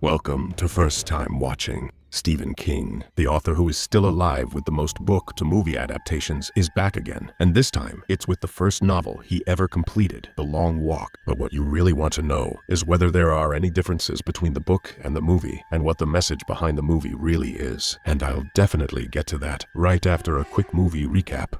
Welcome to First Time Watching. Stephen King, the author who is still alive with the most book-to-movie adaptations, is back again, and this time it's with the first novel he ever completed, The Long Walk. But what you really want to know is whether there are any differences between the book and the movie, and what the message behind the movie really is. And I'll definitely get to that right after a quick movie recap.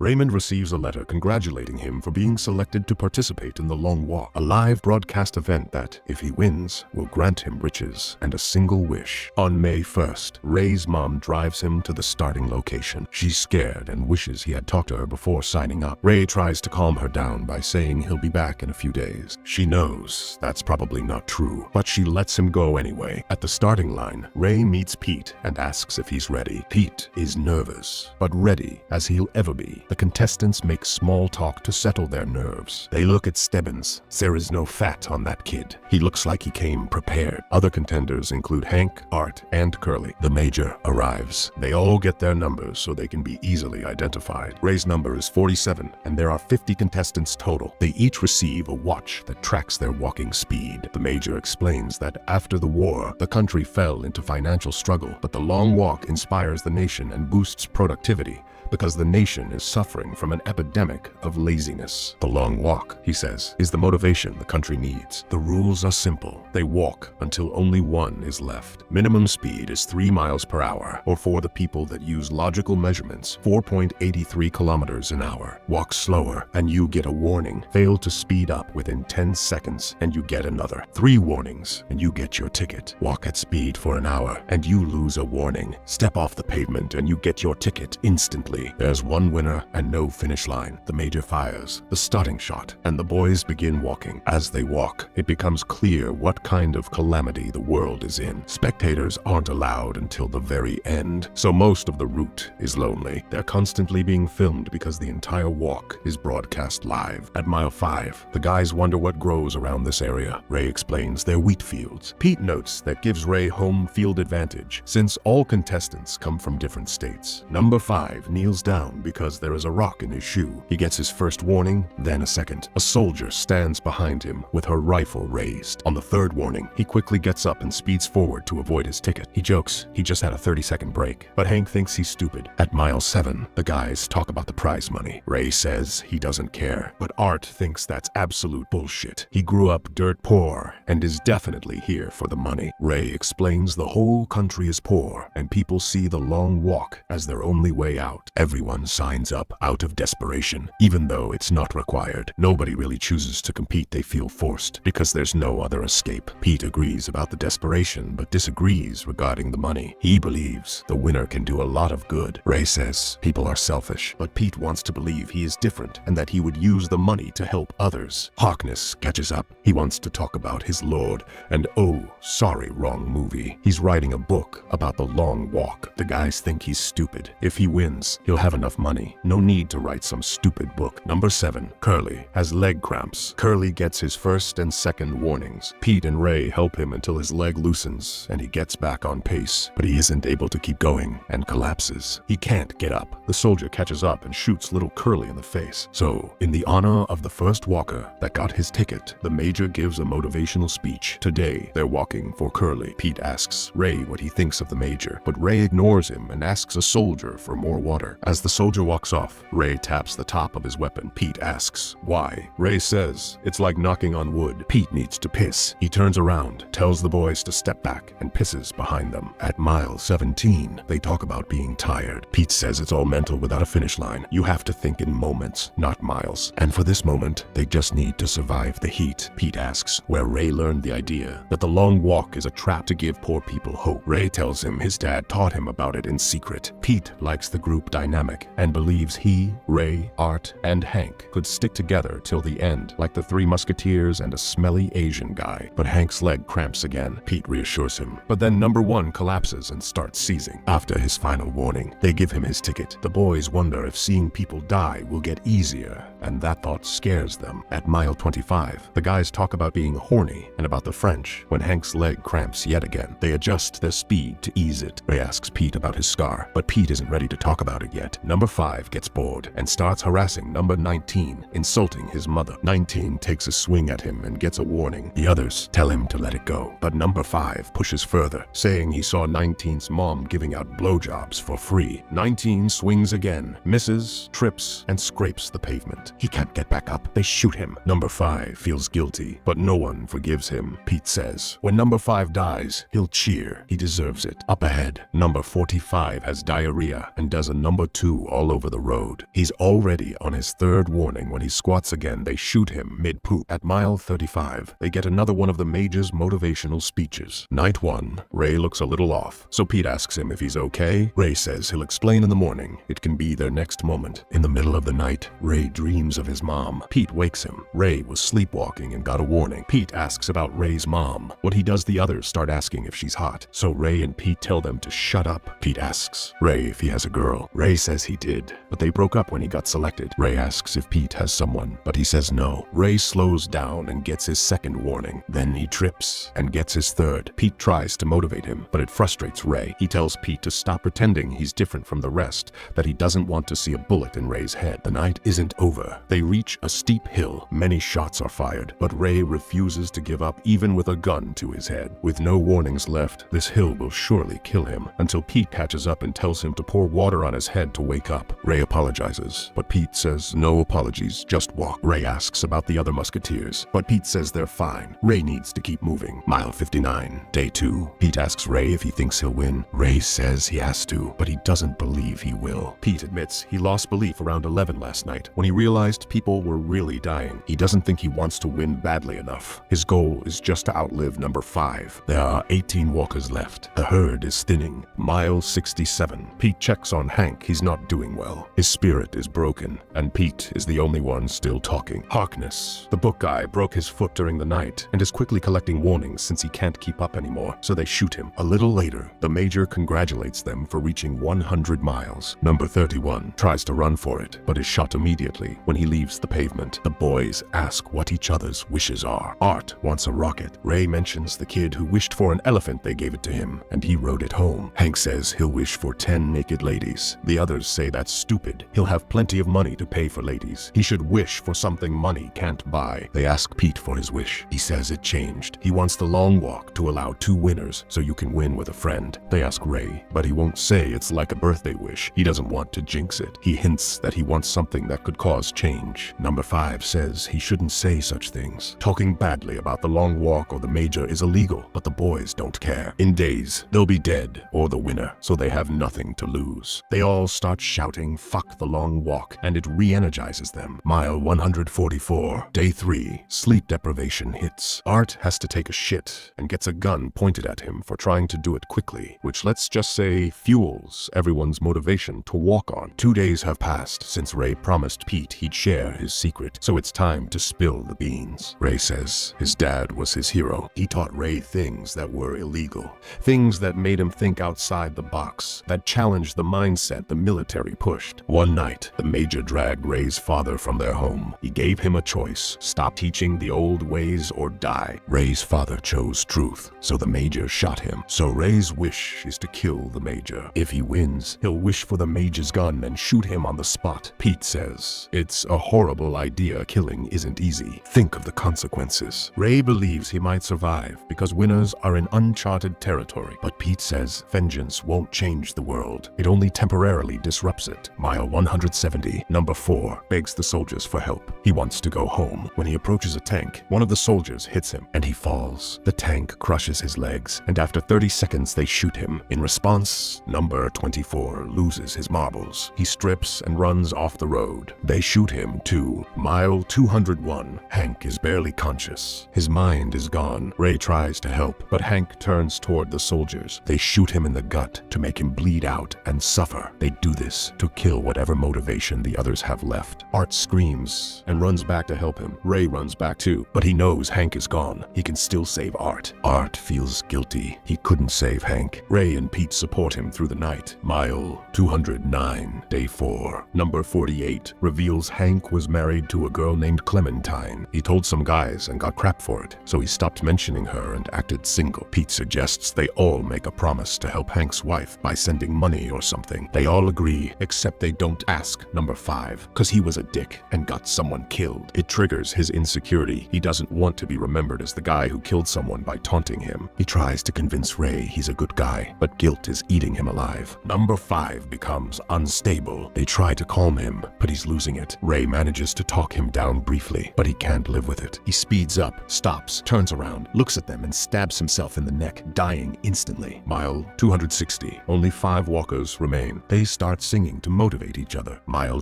Raymond receives a letter congratulating him for being selected to participate in the Long Walk, a live broadcast event that, if he wins, will grant him riches and a single wish. On May 1st, Ray's mom drives him to the starting location. She's scared and wishes he had talked to her before signing up. Ray tries to calm her down by saying he'll be back in a few days. She knows that's probably not true, but she lets him go anyway. At the starting line, Ray meets Pete and asks if he's ready. Pete is nervous, but ready as he'll ever be. The contestants make small talk to settle their nerves. They look at Stebbins. There is no fat on that kid. He looks like he came prepared. Other contenders include Hank, Art, and Curly. The major arrives. They all get their numbers so they can be easily identified. Ray's number is 47, and there are 50 contestants total. They each receive a watch that tracks their walking speed. The major explains that after the war, the country fell into financial struggle, but the Long Walk inspires the nation and boosts productivity, because the nation is suffering from an epidemic of laziness. The Long Walk, he says, is the motivation the country needs. The rules are simple. They walk until only one is left. Minimum speed is 3 miles per hour, or for the people that use logical measurements, 4.83 kilometers an hour. Walk slower, and you get a warning. Fail to speed up within 10 seconds, and you get another. 3 warnings, and you get your ticket. Walk at speed for an hour, and you lose a warning. Step off the pavement, and you get your ticket instantly. There's one winner and no finish line. The major fires the starting shot, and the boys begin walking. As they walk, it becomes clear what kind of calamity the world is in. Spectators aren't allowed until the very end, so most of the route is lonely. They're constantly being filmed because the entire walk is broadcast live. At mile 5, the guys wonder what grows around this area. Ray explains they're wheat fields. Pete notes that gives Ray home field advantage, since all contestants come from different states. Number 5 kneels down because there is a rock in his shoe. He gets his first warning, then a second. A soldier stands behind him with her rifle raised. On the 3rd warning, he quickly gets up and speeds forward to avoid his ticket. He jokes he just had a 30-second break, but Hank thinks he's stupid. At mile 7, the guys talk about the prize money. Ray says he doesn't care, but Art thinks that's absolute bullshit. He grew up dirt poor and is definitely here for the money. Ray explains the whole country is poor, and people see the Long Walk as their only way out. Everyone signs up out of desperation, even though it's not required. Nobody really chooses to compete. They feel forced because there's no other escape. Pete agrees about the desperation, but disagrees regarding the money. He believes the winner can do a lot of good. Ray says people are selfish, but Pete wants to believe he is different and that he would use the money to help others. Harkness catches up. He wants to talk about his lord, and oh, sorry, wrong movie. He's writing a book about the Long Walk. The guys think he's stupid. If he wins, he'll have enough money. No need to write some stupid book. Number 7, Curly has leg cramps. Curly gets his first and second warnings. Pete and Ray help him until his leg loosens and he gets back on pace, but he isn't able to keep going and collapses. He can't get up. The soldier catches up and shoots little Curly in the face. So, in the honor of the first walker that got his ticket, the major gives a motivational speech. Today, they're walking for Curly. Pete asks Ray what he thinks of the major, but Ray ignores him and asks a soldier for more water. As the soldier walks off, Ray taps the top of his weapon. Pete asks why. Ray says it's like knocking on wood. Pete needs to piss. He turns around, tells the boys to step back, and pisses behind them. At mile 17, they talk about being tired. Pete says it's all mental without a finish line. You have to think in moments, not miles. And for this moment, they just need to survive the heat. Pete asks where Ray learned the idea that the Long Walk is a trap to give poor people hope. Ray tells him his dad taught him about it in secret. Pete likes the group dynamic and believes he, Ray, Art, and Hank could stick together till the end, like the 3 Musketeers and a smelly Asian guy. But Hank's leg cramps again. Pete reassures him. But then number 1 collapses and starts seizing. After his final warning, they give him his ticket. The boys wonder if seeing people die will get easier, and that thought scares them. At mile 25, the guys talk about being horny and about the French. When Hank's leg cramps yet again, they adjust their speed to ease it. Ray asks Pete about his scar, but Pete isn't ready to talk about it yet. yet. Number 5 gets bored and starts harassing number 19, insulting his mother. 19 takes a swing at him and gets a warning. The others tell him to let it go, but number 5 pushes further, saying he saw 19's mom giving out blowjobs for free. 19 swings again, misses, trips, and scrapes the pavement. He can't get back up. They shoot him. Number 5 feels guilty, but no one forgives him. Pete says, when number 5 dies, he'll cheer. He deserves it. Up ahead, number 45 has diarrhea and does a number 2 all over the road. He's already on his 3rd warning when he squats again. They shoot him mid-poop. At mile 35, they get another one of the Major's motivational speeches. Night 1, Ray looks a little off, so Pete asks him if he's okay. Ray says he'll explain in the morning. It can be their next moment. In the middle of the night, Ray dreams of his mom. Pete wakes him. Ray was sleepwalking and got a warning. Pete asks about Ray's mom. What he does, the others start asking if she's hot, so Ray and Pete tell them to shut up. Pete asks Ray if he has a girl. Ray says he did, but they broke up when he got selected. Ray asks if Pete has someone, but he says no. Ray slows down and gets his 2nd warning. Then he trips and gets his 3rd. Pete tries to motivate him, but it frustrates Ray. He tells Pete to stop pretending he's different from the rest, that he doesn't want to see a bullet in Ray's head. The night isn't over. They reach a steep hill. Many shots are fired, but Ray refuses to give up even with a gun to his head. With no warnings left, this hill will surely kill him, until Pete catches up and tells him to pour water on his head to wake up. Ray apologizes, but Pete says no apologies, just walk. Ray asks about the other musketeers, but Pete says they're fine. Ray needs to keep moving. Mile 59, day 2. Pete asks Ray if he thinks he'll win. Ray says he has to, but he doesn't believe he will. Pete admits he lost belief around 11 last night when he realized people were really dying. He doesn't think he wants to win badly enough. His goal is just to outlive number 5. There are 18 walkers left. The herd is thinning. Mile 67. Pete checks on Hank. He's not doing well. His spirit is broken, and Pete is the only one still talking. Harkness, the book guy, broke his foot during the night and is quickly collecting warnings since he can't keep up anymore, so they shoot him. A little later, the Major congratulates them for reaching 100 miles. Number 31 tries to run for it, but is shot immediately when he leaves the pavement. The boys ask what each other's wishes are. Art wants a rocket. Ray mentions the kid who wished for an elephant. They gave it to him, and he rode it home. Hank says he'll wish for 10 naked ladies. The others say that's stupid. He'll have plenty of money to pay for ladies. He should wish for something money can't buy. They ask Pete for his wish. He says it changed. He wants the long walk to allow 2 winners so you can win with a friend. They ask Ray, but he won't say it's like a birthday wish. He doesn't want to jinx it. He hints that he wants something that could cause change. Number 5 says he shouldn't say such things. Talking badly about the long walk or the Major is illegal, but the boys don't care. In days, they'll be dead or the winner, so they have nothing to lose. They all start shouting, "Fuck the long walk," and it re-energizes them. Mile 144, day 3, sleep deprivation hits. Art has to take a shit and gets a gun pointed at him for trying to do it quickly, which let's just say fuels everyone's motivation to walk on. 2 days have passed since Ray promised Pete he'd share his secret, so it's time to spill the beans. Ray says his dad was his hero. He taught Ray things that were illegal, things that made him think outside the box, that challenged the mindset the military pushed. One night, the Major dragged Ray's father from their home. He gave him a choice: stop teaching the old ways or die. Ray's father chose truth, so the Major shot him. So Ray's wish is to kill the Major. If he wins, he'll wish for the Major's gun and shoot him on the spot. Pete says it's a horrible idea. Killing isn't easy. Think of the consequences. Ray believes he might survive because winners are in uncharted territory, but Pete says vengeance won't change the world. It only temporarily disrupts it. Mile 170, number 4 begs the soldiers for help. He wants to go home. When he approaches a tank, one of the soldiers hits him and he falls. The tank crushes his legs, and after 30 seconds they shoot him. In response, number 24 loses his marbles. He strips and runs off the road. They shoot him too. Mile 201, Hank is barely conscious. His mind is gone. Ray tries to help, but Hank turns toward the soldiers. They shoot him in the gut to make him bleed out and suffer. They do this to kill whatever motivation the others have left. Art screams and runs back to help him. Ray runs back too, but he knows Hank is gone. He can still save Art. Art feels guilty. He couldn't save Hank. Ray and Pete support him through the night. Mile 209, day 4, number 48 reveals Hank was married to a girl named Clementine. He told some guys and got crap for it, so he stopped mentioning her and acted single. Pete suggests they all make a promise to help Hank's wife by sending money or something. They all all agree, except they don't ask number 5, cause he was a dick and got someone killed. It triggers his insecurity. He doesn't want to be remembered as the guy who killed someone by taunting him. He tries to convince Ray he's a good guy, but guilt is eating him alive. Number 5 becomes unstable. They try to calm him, but he's losing it. Ray manages to talk him down briefly, but he can't live with it. He speeds up, stops, turns around, looks at them and stabs himself in the neck, dying instantly. Mile 260. Only 5 walkers remain. They start singing to motivate each other. Mile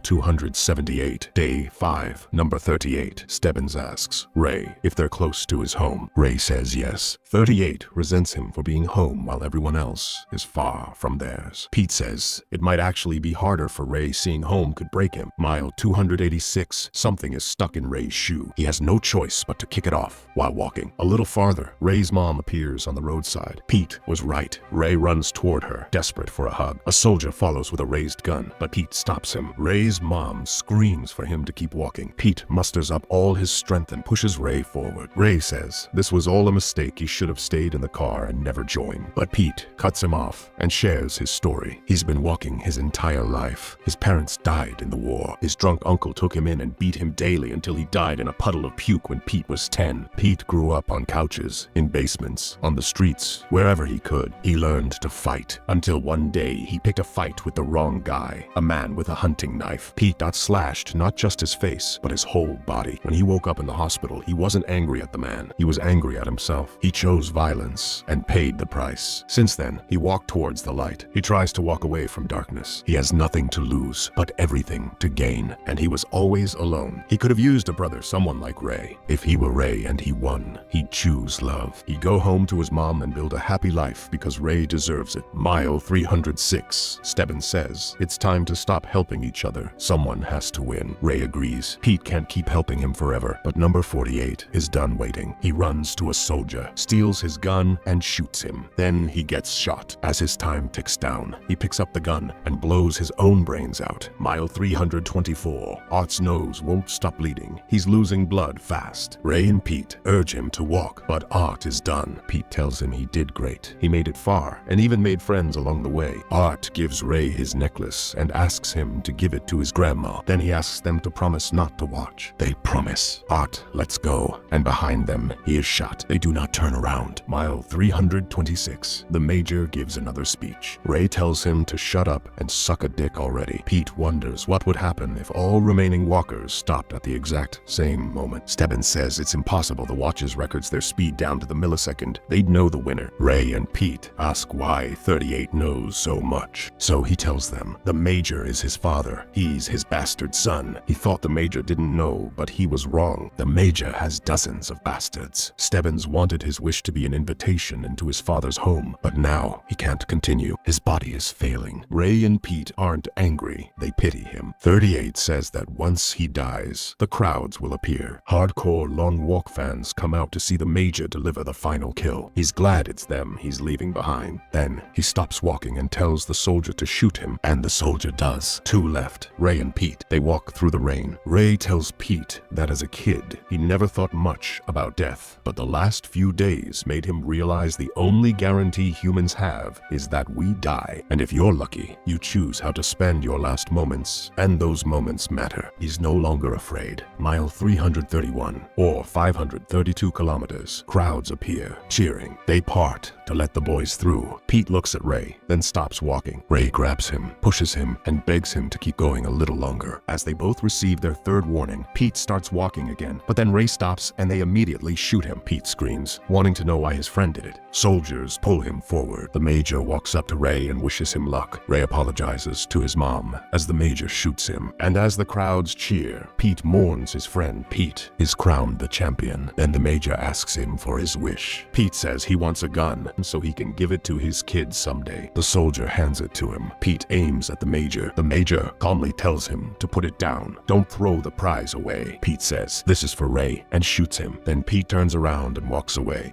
278. Day 5. Number 38. Stebbins asks Ray if they're close to his home. Ray says yes. 38 resents him for being home while everyone else is far from theirs. Pete says it might actually be harder for Ray seeing home could break him. Mile 286. Something is stuck in Ray's shoe. He has no choice but to kick it off while walking. A little farther, Ray's mom appears on the roadside. Pete was right. Ray runs toward her, desperate for a hug. A soldier follows with a raised gun, but Pete stops him. Ray's mom screams for him to keep walking. Pete musters up all his strength and pushes Ray forward. Ray says this was all a mistake. He should have stayed in the car and never joined. But Pete cuts him off and shares his story. He's been walking his entire life. His parents died in the war. His drunk uncle took him in and beat him daily until he died in a puddle of puke when Pete was 10. Pete grew up on couches, in basements, on the streets, wherever he could. He learned to fight until one day he picked a fight with the wrong guy, a man with a hunting knife. Pete got slashed not just his face, but his whole body. When he woke up in the hospital, he wasn't angry at the man. He was angry at himself. He chose violence and paid the price. Since then, he walked towards the light. He tries to walk away from darkness. He has nothing to lose, but everything to gain. And he was always alone. He could have used a brother, someone like Ray. If he were Ray and he won, he'd choose love. He'd go home to his mom and build a happy life because Ray deserves it. Mile 306. Stebbins says it's time to stop helping each other. Someone has to win. Ray agrees. Pete can't keep helping him forever, but number 48 is done waiting. He runs to a soldier, steals his gun, and shoots him. Then he gets shot. As his time ticks down, he picks up the gun and blows his own brains out. Mile 324. Art's nose won't stop bleeding. He's losing blood fast. Ray and Pete urge him to walk, but Art is done. Pete tells him he did great. He made it far and even made friends along the way. Art gives Ray his necklace and asks him to give it to his grandma. Then he asks them to promise not to watch. They promise. Art lets go, and behind them, he is shot. They do not turn around. Mile 326. The major gives another speech. Ray tells him to shut up and suck a dick already. Pete wonders what would happen if all remaining walkers stopped at the exact same moment. Stebbins says it's impossible. The watches records their speed down to the millisecond. They'd know the winner. Ray and Pete ask why 38 knows so much. So he tells them the major is his father. He's his bastard son. He thought the major didn't know, but he was wrong. The major has dozens of bastards. Stebbins wanted his wish to be an invitation into his father's home, but now he can't continue. His body is failing. Ray and Pete aren't angry. They pity him. 38 says that once he dies, the crowds will appear. Hardcore Long Walk fans come out to see the major deliver the final kill. He's glad it's them he's leaving behind. Then he stops walking and tells the soldier to shoot him, and the soldier does. 2 left, Ray and Pete. They walk through the rain. Ray tells Pete that as a kid, he never thought much about death, but the last few days made him realize the only guarantee humans have is that we die. And if you're lucky, you choose how to spend your last moments, and those moments matter. He's no longer afraid. Mile 331, or 532 kilometers. Crowds appear, cheering. They part to let the boys through. Pete looks at Ray, then stops walking. Ray grabs him, pushes him, and begs him to keep going a little longer. As they both receive their third warning, Pete starts walking again, but then Ray stops and they immediately shoot him. Pete screams, wanting to know why his friend did it. Soldiers pull him forward. The major walks up to Ray and wishes him luck. Ray apologizes to his mom as the major shoots him. And as the crowds cheer, Pete mourns his friend. Pete is crowned the champion. Then the major asks him for his wish. Pete says he wants a gun so he can give it to his kids someday. The soldier hands it to him. Pete aims at the major. The major calmly tells him to put it down. Don't throw the prize away. Pete says, this is for Ray, and shoots him. Then Pete turns around and walks away.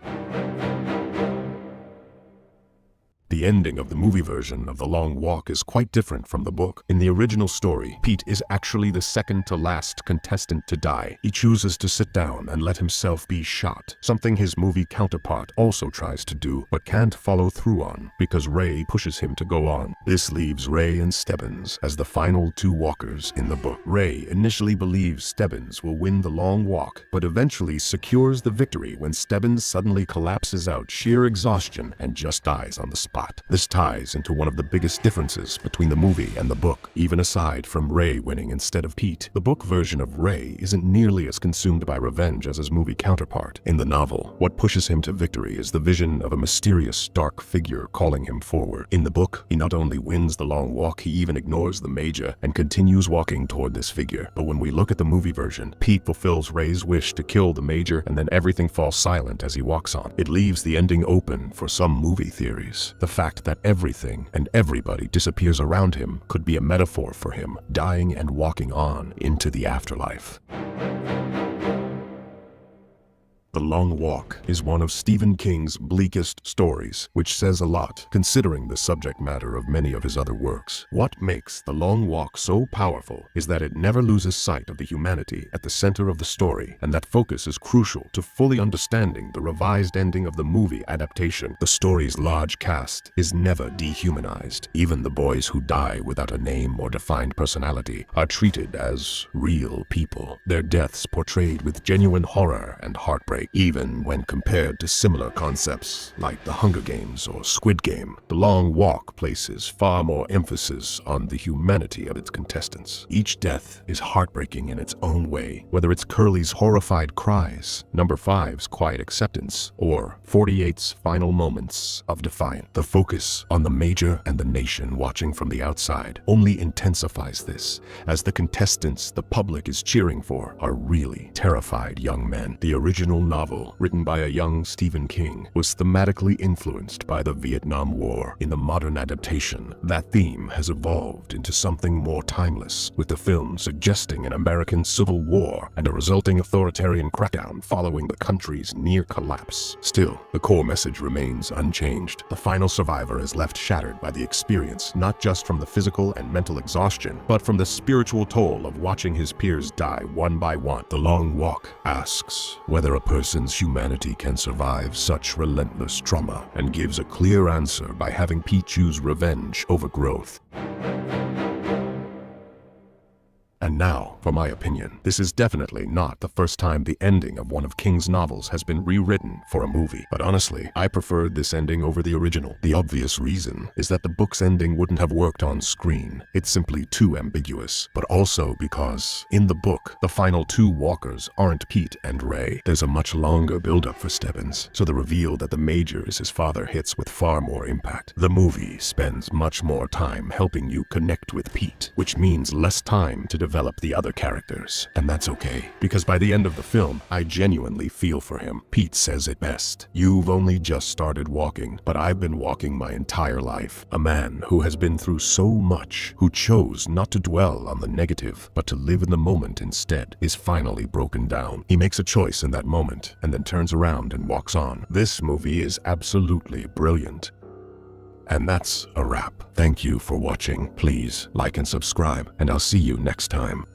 The ending of the movie version of The Long Walk is quite different from the book. In the original story, Pete is actually the second to last contestant to die. He chooses to sit down and let himself be shot, something his movie counterpart also tries to do but can't follow through on because Ray pushes him to go on. This leaves Ray and Stebbins as the final two walkers in the book. Ray initially believes Stebbins will win the long walk, but eventually secures the victory when Stebbins suddenly collapses out sheer exhaustion and just dies on the spot. This ties into one of the biggest differences between the movie and the book. Even aside from Ray winning instead of Pete, the book version of Ray isn't nearly as consumed by revenge as his movie counterpart. In the novel, what pushes him to victory is the vision of a mysterious, dark figure calling him forward. In the book, he not only wins the long walk, he even ignores the Major and continues walking toward this figure. But when we look at the movie version, Pete fulfills Ray's wish to kill the Major, and then everything falls silent as he walks on. It leaves the ending open for some movie theories. The fact that everything and everybody disappears around him could be a metaphor for him dying and walking on into the afterlife. The Long Walk is one of Stephen King's bleakest stories, which says a lot considering the subject matter of many of his other works. What makes The Long Walk so powerful is that it never loses sight of the humanity at the center of the story, and that focus is crucial to fully understanding the revised ending of the movie adaptation. The story's large cast is never dehumanized. Even the boys who die without a name or defined personality are treated as real people, their deaths portrayed with genuine horror and heartbreak. Even when compared to similar concepts like The Hunger Games or Squid Game, The Long Walk places far more emphasis on the humanity of its contestants. Each death is heartbreaking in its own way, whether it's Curly's horrified cries, Number 5's quiet acceptance, or 48's final moments of defiance. The focus on the Major and the nation watching from the outside only intensifies this, as the contestants the public is cheering for are really terrified young men. The original novel, written by a young Stephen King, was thematically influenced by the Vietnam War. In the modern adaptation, that theme has evolved into something more timeless, with the film suggesting an American Civil War and a resulting authoritarian crackdown following the country's near collapse. Still, the core message remains unchanged. The final survivor is left shattered by the experience, not just from the physical and mental exhaustion, but from the spiritual toll of watching his peers die one by one. The Long Walk asks whether a person's humanity can survive such relentless trauma, and gives a clear answer by having Pete choose revenge over growth. And now, for my opinion, this is definitely not the first time the ending of one of King's novels has been rewritten for a movie. But honestly, I preferred this ending over the original. The obvious reason is that the book's ending wouldn't have worked on screen. It's simply too ambiguous. But also because, in the book, the final two walkers aren't Pete and Ray. There's a much longer build-up for Stebbins, so the reveal that the Major is his father hits with far more impact. The movie spends much more time helping you connect with Pete, which means less time to develop the other characters. And that's okay, because by the end of the film, I genuinely feel for him. Pete says it best: "You've only just started walking, but I've been walking my entire life." A man who has been through so much, who chose not to dwell on the negative, but to live in the moment instead, is finally broken down. He makes a choice in that moment, and then turns around and walks on. This movie is absolutely brilliant. And that's a wrap. Thank you for watching. Please like and subscribe, and I'll see you next time.